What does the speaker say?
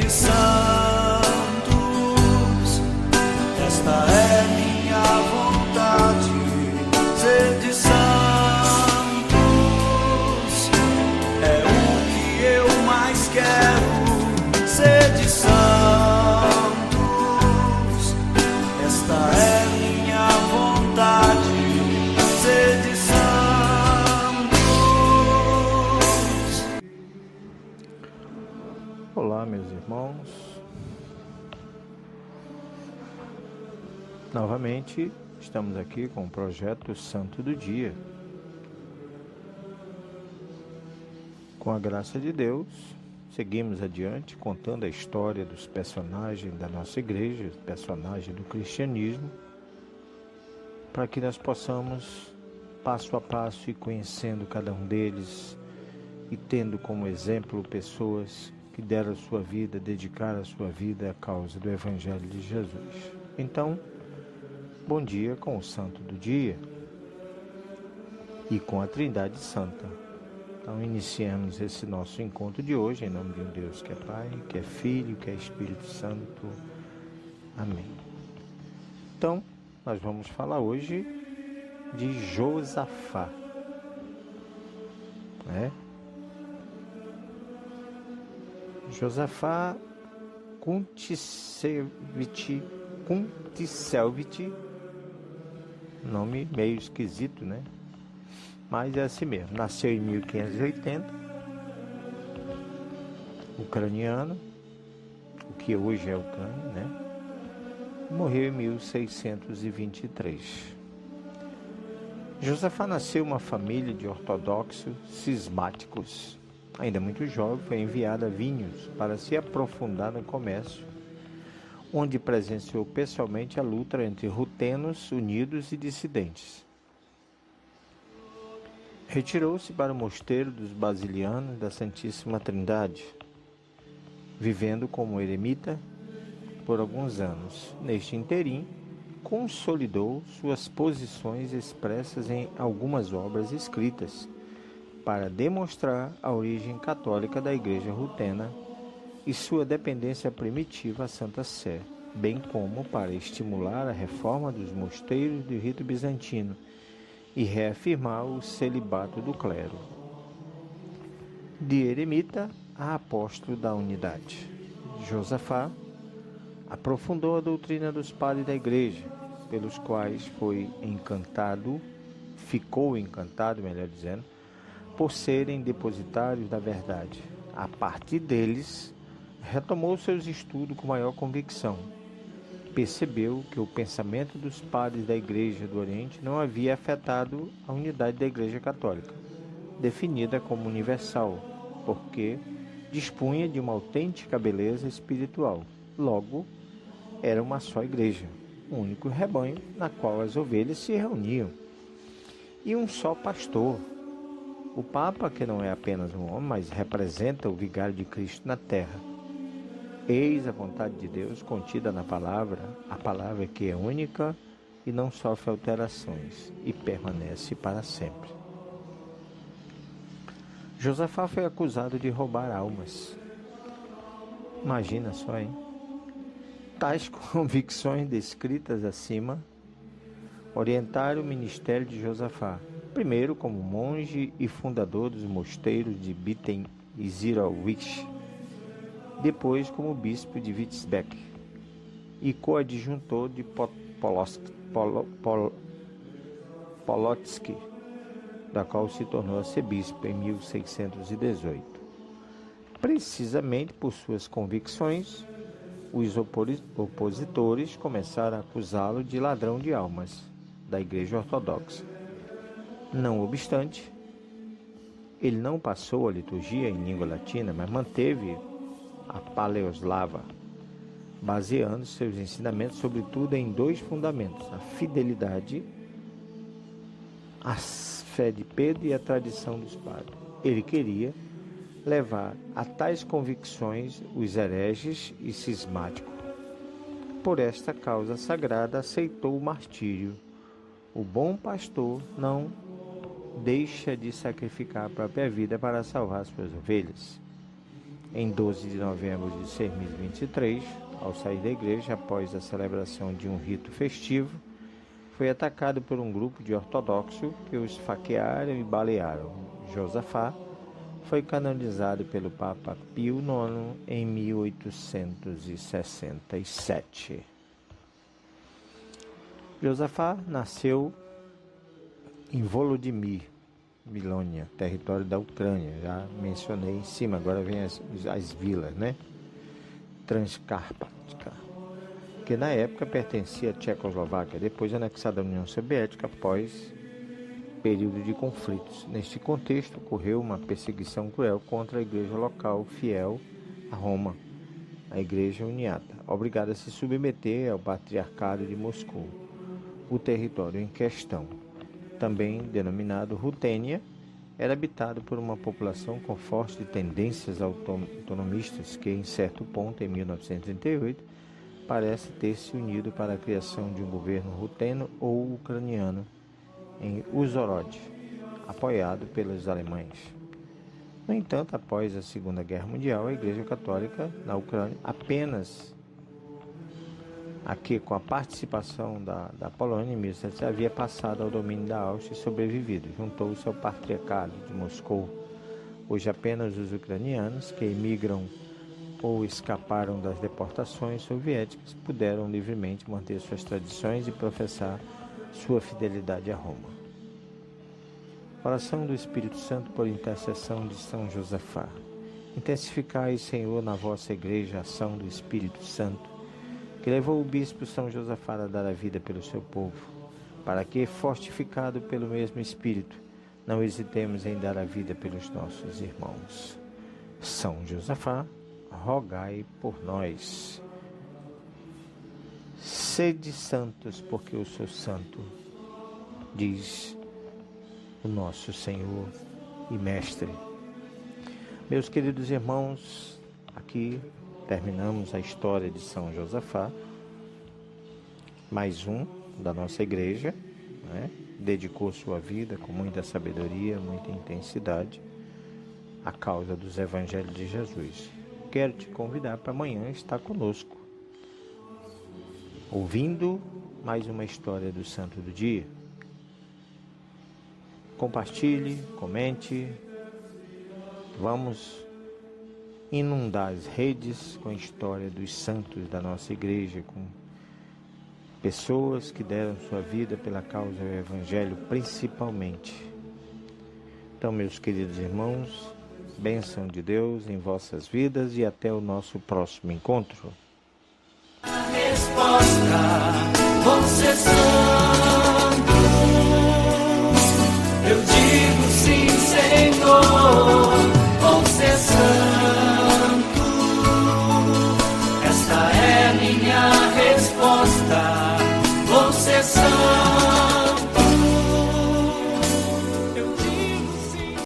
de santos, esta é minha vontade, ser de santos, é o que eu mais quero, ser de santos, esta é minha vontade, ser de santos. Olá, meus irmãos. Novamente estamos aqui com o projeto Santo do Dia. Com a graça de Deus, seguimos adiante contando a história dos personagens da nossa igreja, personagens do cristianismo, para que nós possamos, passo a passo, ir conhecendo cada um deles e tendo como exemplo pessoas que deram a sua vida, dedicaram a sua vida à causa do Evangelho de Jesus. Então, bom dia com o Santo do Dia e com a Trindade Santa. Então, iniciamos esse nosso encontro de hoje em nome de um Deus que é Pai, que é Filho, que é Espírito Santo. Amém. Então, nós vamos falar hoje de Josafá, né? Josafá Kuntiselvich, nome meio esquisito, né? Mas é assim mesmo. Nasceu em 1580, ucraniano, o que hoje é Ucrânia, né? Morreu em 1623. Josafá nasceu em uma família de ortodoxos cismáticos. Ainda muito jovem, foi enviado a Vinhos para se aprofundar no comércio, onde presenciou pessoalmente a luta entre rutenos unidos e dissidentes. Retirou-se para o mosteiro dos Basilianos da Santíssima Trindade, vivendo como eremita por alguns anos. Neste interim, consolidou suas posições expressas em algumas obras escritas, para demonstrar a origem católica da Igreja Rutena e sua dependência primitiva à Santa Sé, bem como para estimular a reforma dos mosteiros do rito bizantino e reafirmar o celibato do clero. De eremita a apóstolo da unidade, Josafá aprofundou a doutrina dos padres da Igreja, pelos quais ficou encantado, melhor dizendo, por serem depositários da verdade. A partir deles, retomou seus estudos com maior convicção. Percebeu que o pensamento dos padres da Igreja do Oriente não havia afetado a unidade da Igreja Católica, definida como universal, porque dispunha de uma autêntica beleza espiritual. Logo, era uma só igreja, um único rebanho na qual as ovelhas se reuniam, e um só pastor. O Papa, que não é apenas um homem, mas representa o vigário de Cristo na terra. Eis a vontade de Deus contida na palavra, a palavra que é única e não sofre alterações e permanece para sempre. Josafá foi acusado de roubar almas. Imagina só, hein? Tais convicções descritas acima orientaram o ministério de Josafá, primeiro como monge e fundador dos mosteiros de Bitten e Zirowich, depois como bispo de Witzbeck e coadjuntor de Polotsk, da qual se tornou arcebispo em 1618. Precisamente por suas convicções, os opositores começaram a acusá-lo de ladrão de almas da Igreja Ortodoxa. Não obstante, ele não passou a liturgia em língua latina, mas manteve a paleoslava, baseando seus ensinamentos sobretudo em dois fundamentos: a fidelidade, a fé de Pedro e a tradição dos padres. Ele queria levar a tais convicções os hereges e cismáticos. Por esta causa sagrada aceitou o martírio. O bom pastor não deixa de sacrificar a própria vida para salvar suas ovelhas. Em 12 de novembro de 2023, ao sair da igreja após a celebração de um rito festivo, foi atacado por um grupo de ortodoxos que o esfaquearam e balearam. Josafá foi canonizado pelo Papa Pio IX em 1867. Josafá nasceu em Volodymyr, Milônia, território da Ucrânia. Já mencionei em cima, agora vem as vilas, né? Transcárpatica, que na época pertencia à Tchecoslováquia, depois anexada à União Soviética após período de conflitos. Neste contexto, ocorreu uma perseguição cruel contra a igreja local fiel a Roma, a Igreja Uniata, obrigada a se submeter ao Patriarcado de Moscou. O território em questão, também denominado Rutênia, era habitado por uma população com fortes tendências autonomistas que, em certo ponto, em 1938, parece ter se unido para a criação de um governo ruteno ou ucraniano em Uzhhorod, apoiado pelos alemães. No entanto, após a Segunda Guerra Mundial, a Igreja Católica na Ucrânia, apenas aqui com a participação da Polônia em 1700, havia passado ao domínio da Áustria e sobrevivido. Juntou-se ao Patriarcado de Moscou. Hoje apenas os ucranianos que emigram ou escaparam das deportações soviéticas puderam livremente manter suas tradições e professar sua fidelidade a Roma. Oração do Espírito Santo por intercessão de São Josafá. Intensificai, Senhor, na vossa igreja a ação do Espírito Santo, que levou o bispo São Josafá a dar a vida pelo seu povo, para que, fortificado pelo mesmo Espírito, não hesitemos em dar a vida pelos nossos irmãos. São Josafá, rogai por nós. Sede santos, porque eu sou santo, diz o nosso Senhor e Mestre. Meus queridos irmãos, aqui terminamos a história de São Josafá, mais um da nossa igreja, né? Dedicou sua vida com muita sabedoria, muita intensidade à causa dos Evangelhos de Jesus. Quero te convidar para amanhã estar conosco, ouvindo mais uma história do Santo do Dia. Compartilhe, comente, vamos inundar as redes com a história dos santos da nossa igreja, com pessoas que deram sua vida pela causa do Evangelho, principalmente. Então, meus queridos irmãos, bênção de Deus em vossas vidas e até o nosso próximo encontro. A resposta, vão ser santos. Eu digo sim, Senhor, vão ser santos. Esta é minha resposta.